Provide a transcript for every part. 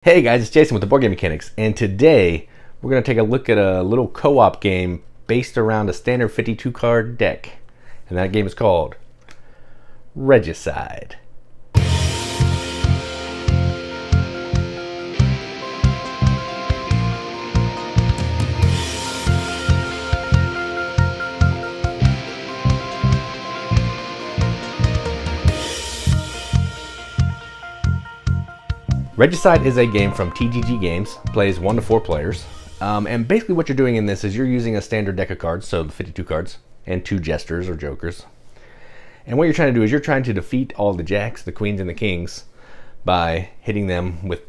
Hey guys, it's Jason with the Boardgame Mechanics, and today we're going to take a look at a little co-op game based around a standard 52 card deck, and that game is called Regicide. Regicide is a game from TGG Games, plays 1 to 4 players, and basically what you're doing in this is you're using a standard deck of cards, so the 52 cards, and 2 jesters or jokers. And what you're trying to do is you're trying to defeat all the jacks, the queens, and the kings by hitting them with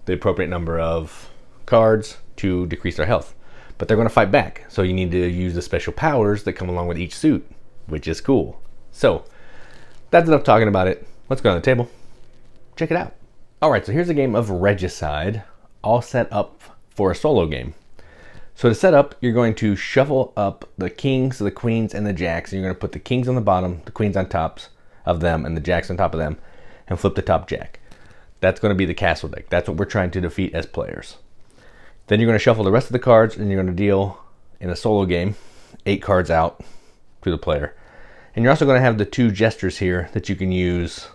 the appropriate number of cards to decrease their health. But they're going to fight back, so you need to use the special powers that come along with each suit, which is cool. So, that's enough talking about it. Let's go on the table. Check it out. Alright, so here's a game of Regicide, all set up for a solo game. So to set up, you're going to shuffle up the kings, the queens, and the jacks. And you're going to put the kings on the bottom, the queens on tops of them, and the jacks on top of them, and flip the top jack. That's going to be the castle deck. That's what we're trying to defeat as players. Then you're going to shuffle the rest of the cards, and you're going to deal, in a solo game, 8 cards out to the player. And you're also going to have the 2 jesters here that you can use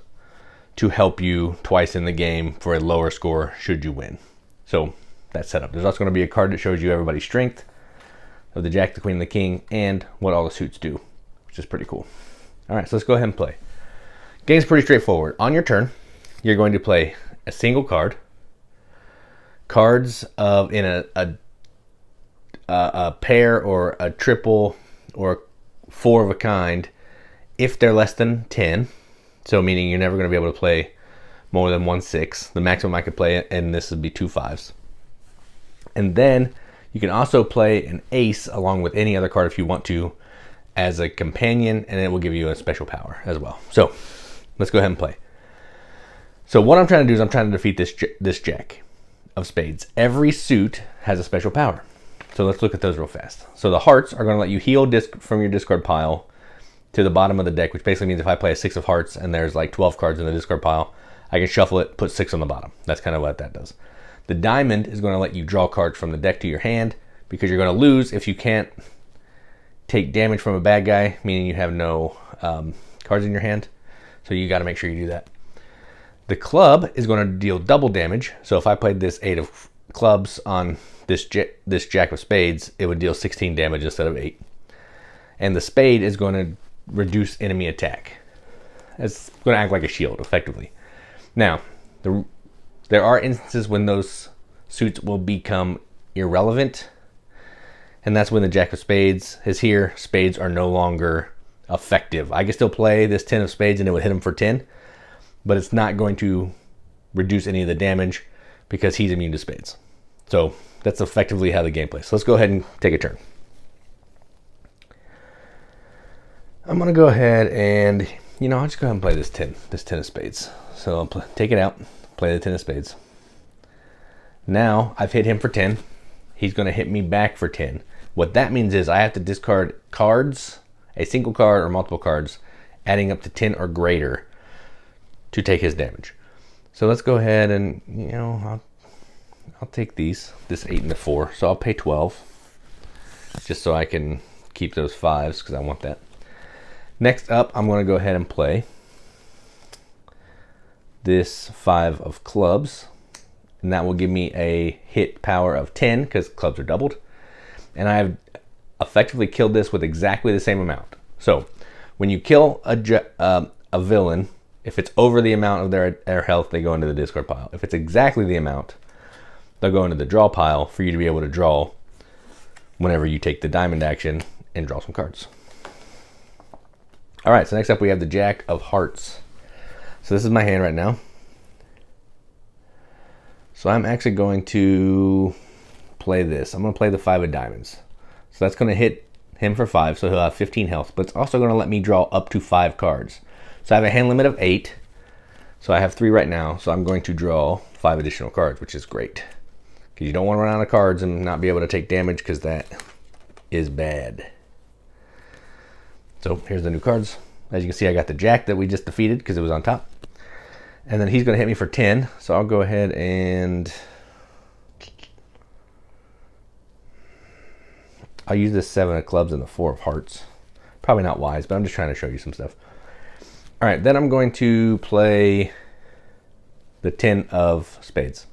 to help you twice in the game for a lower score should you win. So that's set up. There's also going to be a card that shows you everybody's strength of the jack, the queen, and the king, and what all the suits do, which is pretty cool. All right, so let's go ahead and play. Game's pretty straightforward. On your turn, you're going to play a single card, cards of in a pair or a triple or 4 of a kind if they're less than 10. So meaning you're never going to be able to play more than 1 6. The maximum I could play, and this would be 2 5s. And then you can also play an ace along with any other card if you want to as a companion, and it will give you a special power as well. So let's go ahead and play. So what I'm trying to do is I'm trying to defeat this jack of spades. Every suit has a special power. So let's look at those real fast. So the hearts are going to let you heal disc from your discard pile to the bottom of the deck, which basically means if I play a 6 of hearts and there's like 12 cards in the discard pile, I can shuffle it, put 6 on the bottom. That's kind of what that does. The diamond is going to let you draw cards from the deck to your hand because you're going to lose if you can't take damage from a bad guy, meaning you have no cards in your hand. So you got to make sure you do that. The club is going to deal double damage. So if I played this 8 of clubs on this jack of spades, it would deal 16 damage instead of 8. And the spade is going to reduce enemy attack. It's going to act like a shield effectively. Now, there are instances when those suits will become irrelevant, and that's when the jack of spades is here. Spades are no longer effective. I can still play this 10 of spades and it would hit him for 10, but it's not going to reduce any of the damage because he's immune to spades. So that's effectively how the game plays. So let's go ahead and take a turn. I'm going to go ahead and, I'll just go ahead and play this 10 of spades. So I'll take it out, play the 10 of spades. Now I've hit him for 10. He's going to hit me back for 10. What that means is I have to discard cards, a single card or multiple cards, adding up to 10 or greater to take his damage. So let's go ahead and, I'll take this 8 and the 4. So I'll pay 12 just so I can keep those 5s because I want that. Next up, I'm going to go ahead and play this 5 of clubs, and that will give me a hit power of 10 because clubs are doubled. And I've effectively killed this with exactly the same amount. So when you kill a villain, if it's over the amount of their health, they go into the discard pile. If it's exactly the amount, they'll go into the draw pile for you to be able to draw whenever you take the diamond action and draw some cards. All right, so next up we have the jack of hearts. So this is my hand right now. So I'm actually going to play this. I'm going to play the 5 of diamonds. So that's going to hit him for 5, so he'll have 15 health. But it's also going to let me draw up to 5 cards. So I have a hand limit of 8. So I have 3 right now. So I'm going to draw 5 additional cards, which is great. Because you don't want to run out of cards and not be able to take damage because that is bad. So here's the new cards. As you can see, I got the jack that we just defeated because it was on top. And then he's going to hit me for 10. So I'll go ahead and I'll use this 7 of clubs and the 4 of hearts. Probably not wise, but I'm just trying to show you some stuff. All right, then I'm going to play the 10 of spades.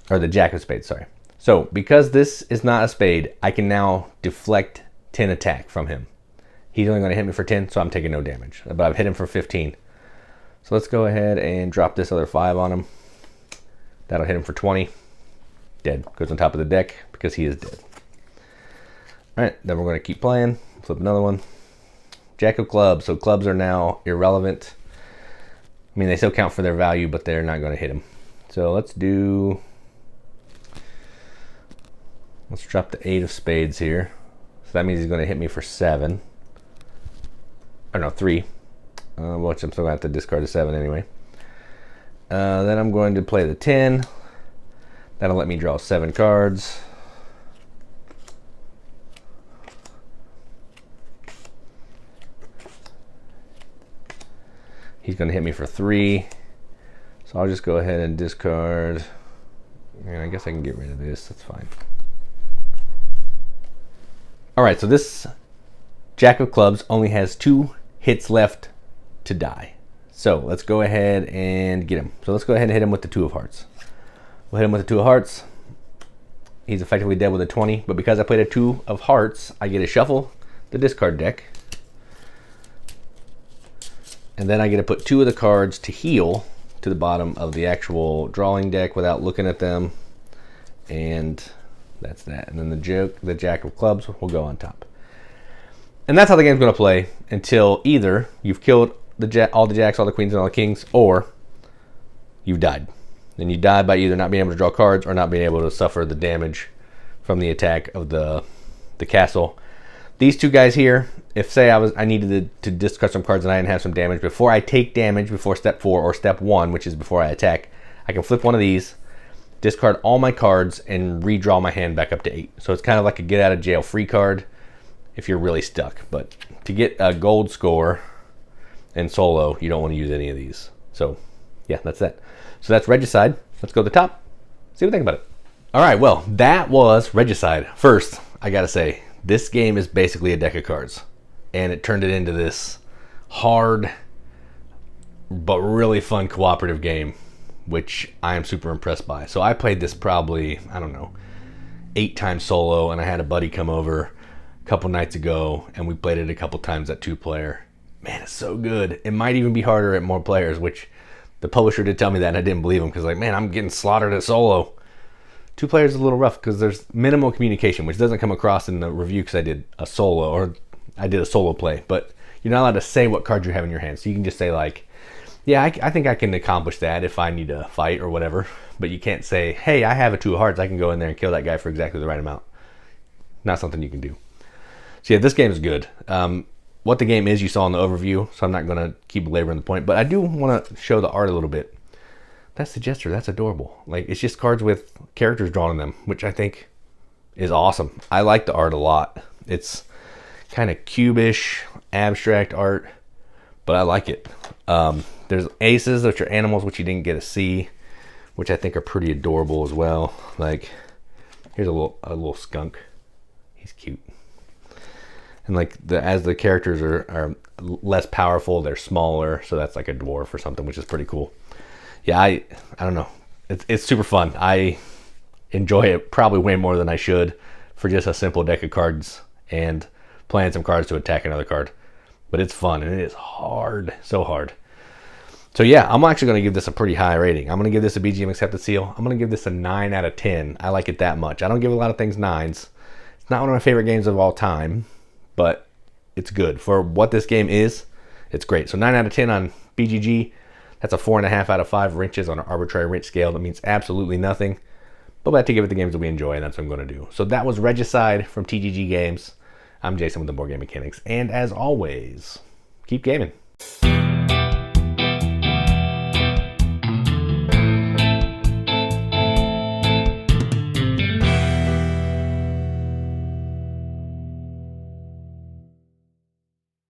Or the jack of spades, sorry. So because this is not a spade, I can now deflect 10 attack from him. He's only going to hit me for 10, so I'm taking no damage. But I've hit him for 15. So let's go ahead and drop this other 5 on him. That'll hit him for 20. Dead. Goes on top of the deck because he is dead. All right, then we're going to keep playing. Flip another one. Jack of clubs. So clubs are now irrelevant. I mean, they still count for their value, but they're not going to hit him. So let's drop the 8 of spades here. So that means he's going to hit me for 7. Or no, 3. Which I'm still going to have to discard a 7 anyway. Then I'm going to play the 10. That'll let me draw 7 cards. He's going to hit me for 3. So I'll just go ahead and discard. And I guess I can get rid of this. That's fine. All right, so this Jack of clubs only has 2 hits left to die. So let's go ahead and get him. So let's go ahead and hit him with the 2 of hearts. We'll hit him with the 2 of hearts. He's effectively dead with a 20, but because I played a 2 of hearts, I get to shuffle the discard deck. And then I get to put 2 of the cards to heal to the bottom of the actual drawing deck without looking at them. And that's that. And then the Jack of clubs will go on top. And that's how the game's going to play until either you've killed all the jacks, all the queens, and all the kings, or you've died. And you die by either not being able to draw cards or not being able to suffer the damage from the attack of the castle. These 2 guys here, if say I needed to discard some cards and I didn't have some damage, before I take damage before step 4 or step 1, which is before I attack, I can flip one of these, discard all my cards, and redraw my hand back up to 8. So it's kind of like a get out of jail free card if you're really stuck. But to get a gold score in solo, you don't want to use any of these. So yeah, that's that. So that's Regicide. Let's go to the top, see what we think about it. All right, well, that was Regicide. First, I gotta say, this game is basically a deck of cards, and it turned it into this hard but really fun cooperative game, which I am super impressed by. So I played this probably, I don't know, 8 times solo, and I had a buddy come over a couple nights ago, and we played it a couple times at 2-player. Man, it's so good. It might even be harder at more players, which the publisher did tell me that, and I didn't believe him because, like, man, I'm getting slaughtered at solo. 2 players is a little rough because there's minimal communication, which doesn't come across in the review because I did a solo play. But you're not allowed to say what cards you have in your hand. So you can just say, like, yeah, I think I can accomplish that if I need to fight or whatever. But you can't say, hey, I have a 2 of hearts. I can go in there and kill that guy for exactly the right amount. Not something you can do. So yeah, this game is good. What the game is, you saw in the overview, so I'm not going to keep belaboring the point. But I do want to show the art a little bit. That's the gesture. That's adorable. Like, it's just cards with characters drawn on them, which I think is awesome. I like the art a lot. It's kind of cubish, abstract art, but I like it. There's aces, which are animals, which you didn't get to see, which I think are pretty adorable as well. Like, here's a little skunk. He's cute. And like as the characters are less powerful, they're smaller, so that's like a dwarf or something, which is pretty cool. Yeah, I don't know. It's super fun. I enjoy it probably way more than I should for just a simple deck of cards and playing some cards to attack another card. But it's fun, and it is hard, so hard. So yeah, I'm actually going to give this a pretty high rating. I'm going to give this a BGM accepted seal. I'm going to give this a 9 out of 10. I like it that much. I don't give a lot of things 9s. It's not one of my favorite games of all time, but it's good. For what this game is, it's great. So 9 out of 10 on BGG. That's a 4.5 out of 5 wrenches on an arbitrary wrench scale. That means absolutely nothing. But we have to give it the games that we enjoy, and that's what I'm going to do. So that was Regicide from TGG Games. I'm Jason with the Board Game Mechanics. And as always, keep gaming.